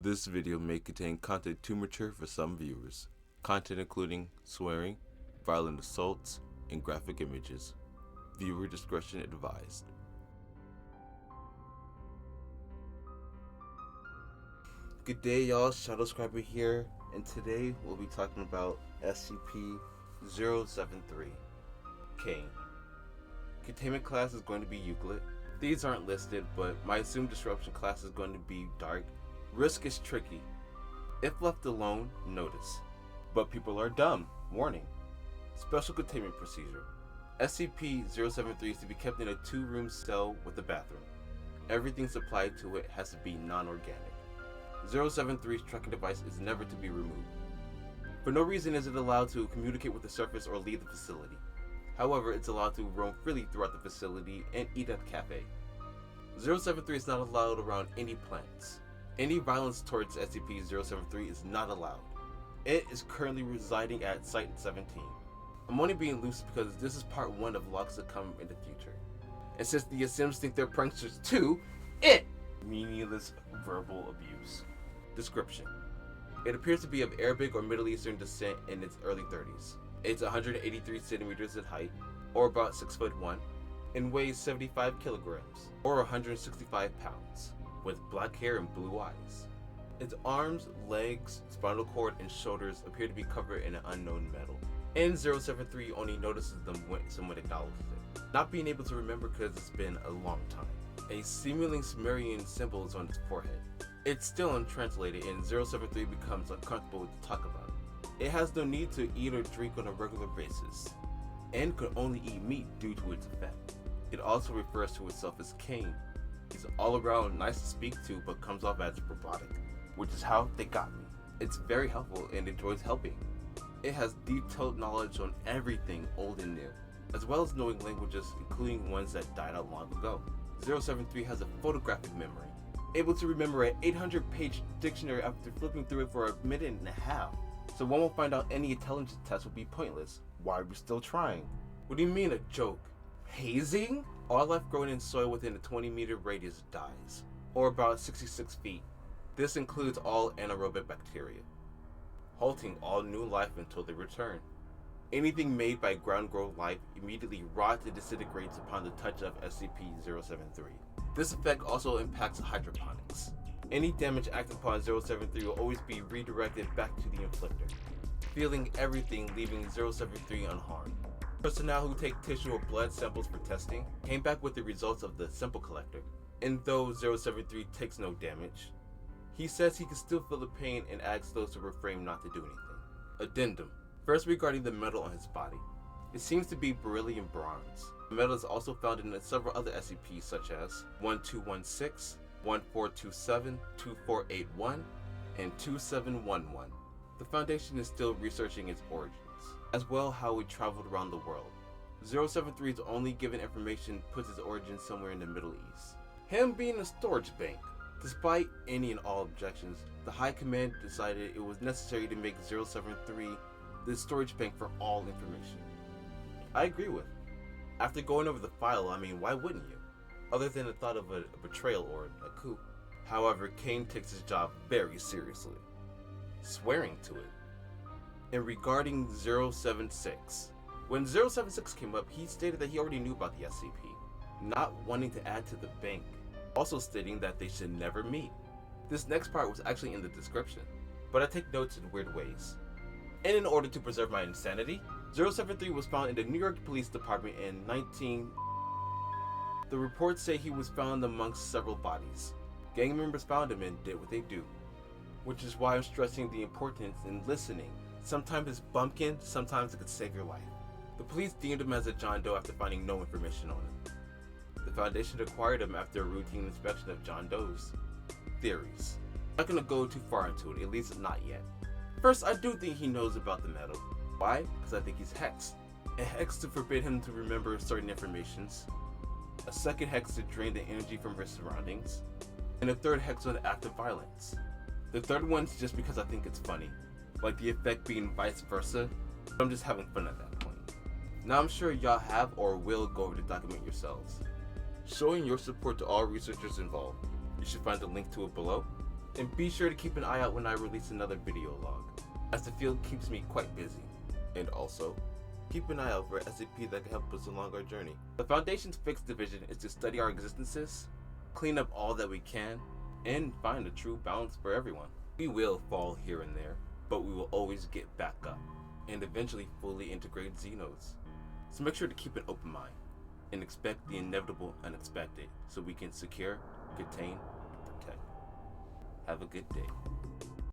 This video may contain content too mature for some viewers. Content including swearing, violent assaults, and graphic images. Viewer discretion advised. Good day y'all, Scriber here, and today we'll be talking about SCP-073, Cain. Containment class is going to be Euclid. These aren't listed, but my assumed disruption class is going to be Dark. Risk is tricky. If left alone, notice. But people are dumb. Warning. Special containment procedure. SCP-073 is to be kept in a 2-room cell with a bathroom. Everything supplied to it has to be non-organic. 073's tracking device is never to be removed. For no reason is it allowed to communicate with the surface or leave the facility. However, it's allowed to roam freely throughout the facility and eat at a cafe. 073 is not allowed around any plants. Any violence towards SCP-073 is not allowed. It is currently residing at Site-17. I'm only being loose because this is part 1 of logs to come in the future. And since the Asems think they're pranksters too, meaningless verbal abuse. Description. It appears to be of Arabic or Middle Eastern descent in its early 30s. It's 183 centimeters in height, or about 6'1", and weighs 75 kilograms, or 165 pounds, with black hair and blue eyes. Its arms, legs, spinal cord, and shoulders appear to be covered in an unknown metal. And 073 only notices them when someone acknowledges it, not being able to remember because it's been a long time. A seemingly Sumerian symbol is on its forehead. It's still untranslated, and 073 becomes uncomfortable to talk about it. It has no need to eat or drink on a regular basis, and could only eat meat due to its effect. It also refers to itself as Cain. He's all around nice to speak to, but comes off as robotic, which is how they got me. It's very helpful and enjoys helping. It has detailed knowledge on everything old and new, as well as knowing languages, including ones that died out long ago. 073 has a photographic memory, able to remember an 800-page dictionary after flipping through it for a minute and a half. So one will find out any intelligence test will be pointless. Why are we still trying? What do you mean a joke? Hazing? All life growing in soil within a 20-meter radius dies, or about 66 feet. This includes all anaerobic bacteria, halting all new life until they return. Anything made by ground-grown life immediately rots and disintegrates upon the touch of SCP-073. This effect also impacts hydroponics. Any damage acted upon 073 will always be redirected back to the inflictor, feeling everything, leaving 073 unharmed. Personnel who take tissue or blood samples for testing came back with the results of the sample collector, and though 073 takes no damage, he says he can still feel the pain and asks those to refrain not to do anything. Addendum. First, regarding the metal on his body. It seems to be beryllium bronze. The metal is also found in several other SCPs such as 1216, 1427, 2481, and 2711. The Foundation is still researching its origins, as well how it traveled around the world. 073's only given information puts its origins somewhere in the Middle East. Him being a storage bank. Despite any and all objections, the High Command decided it was necessary to make 073 the storage bank for all information. I agree with. After going over the file, why wouldn't you? Other than the thought of a betrayal or a coup. However, Cain takes his job very seriously, swearing to it. And regarding 076, when 076 came up, he stated that he already knew about the SCP, not wanting to add to the bank, also stating that they should never meet. This next part was actually in the description, but I take notes in weird ways. And in order to preserve my insanity, 073 was found in the New York Police Department in The reports say he was found amongst several bodies. Gang members found him and did what they do. Which is why I'm stressing the importance in listening. Sometimes it's bumpkin, sometimes it could save your life. The police deemed him as a John Doe after finding no information on him. The Foundation acquired him after a routine inspection of John Doe's theories. I'm not gonna go too far into it, at least not yet. First, I do think he knows about the metal. Why? Because I think he's hexed. A hex to forbid him to remember certain informations, a second hex to drain the energy from his surroundings, and a third hex on the act of violence. The third one's just because I think it's funny, like the effect being vice versa. I'm just having fun at that point. Now I'm sure y'all have or will go over the document yourselves. Showing your support to all researchers involved. You should find the link to it below. And be sure to keep an eye out when I release another video log, as the field keeps me quite busy. And also, keep an eye out for SCP that can help us along our journey. The Foundation's F.I.X division is to study our existences, clean up all that we can, and find a true balance for everyone. We will fall here and there, but we will always get back up, and eventually fully integrate Xenos. So make sure to keep an open mind, and expect the inevitable unexpected, so we can secure, contain, and protect. Have a good day.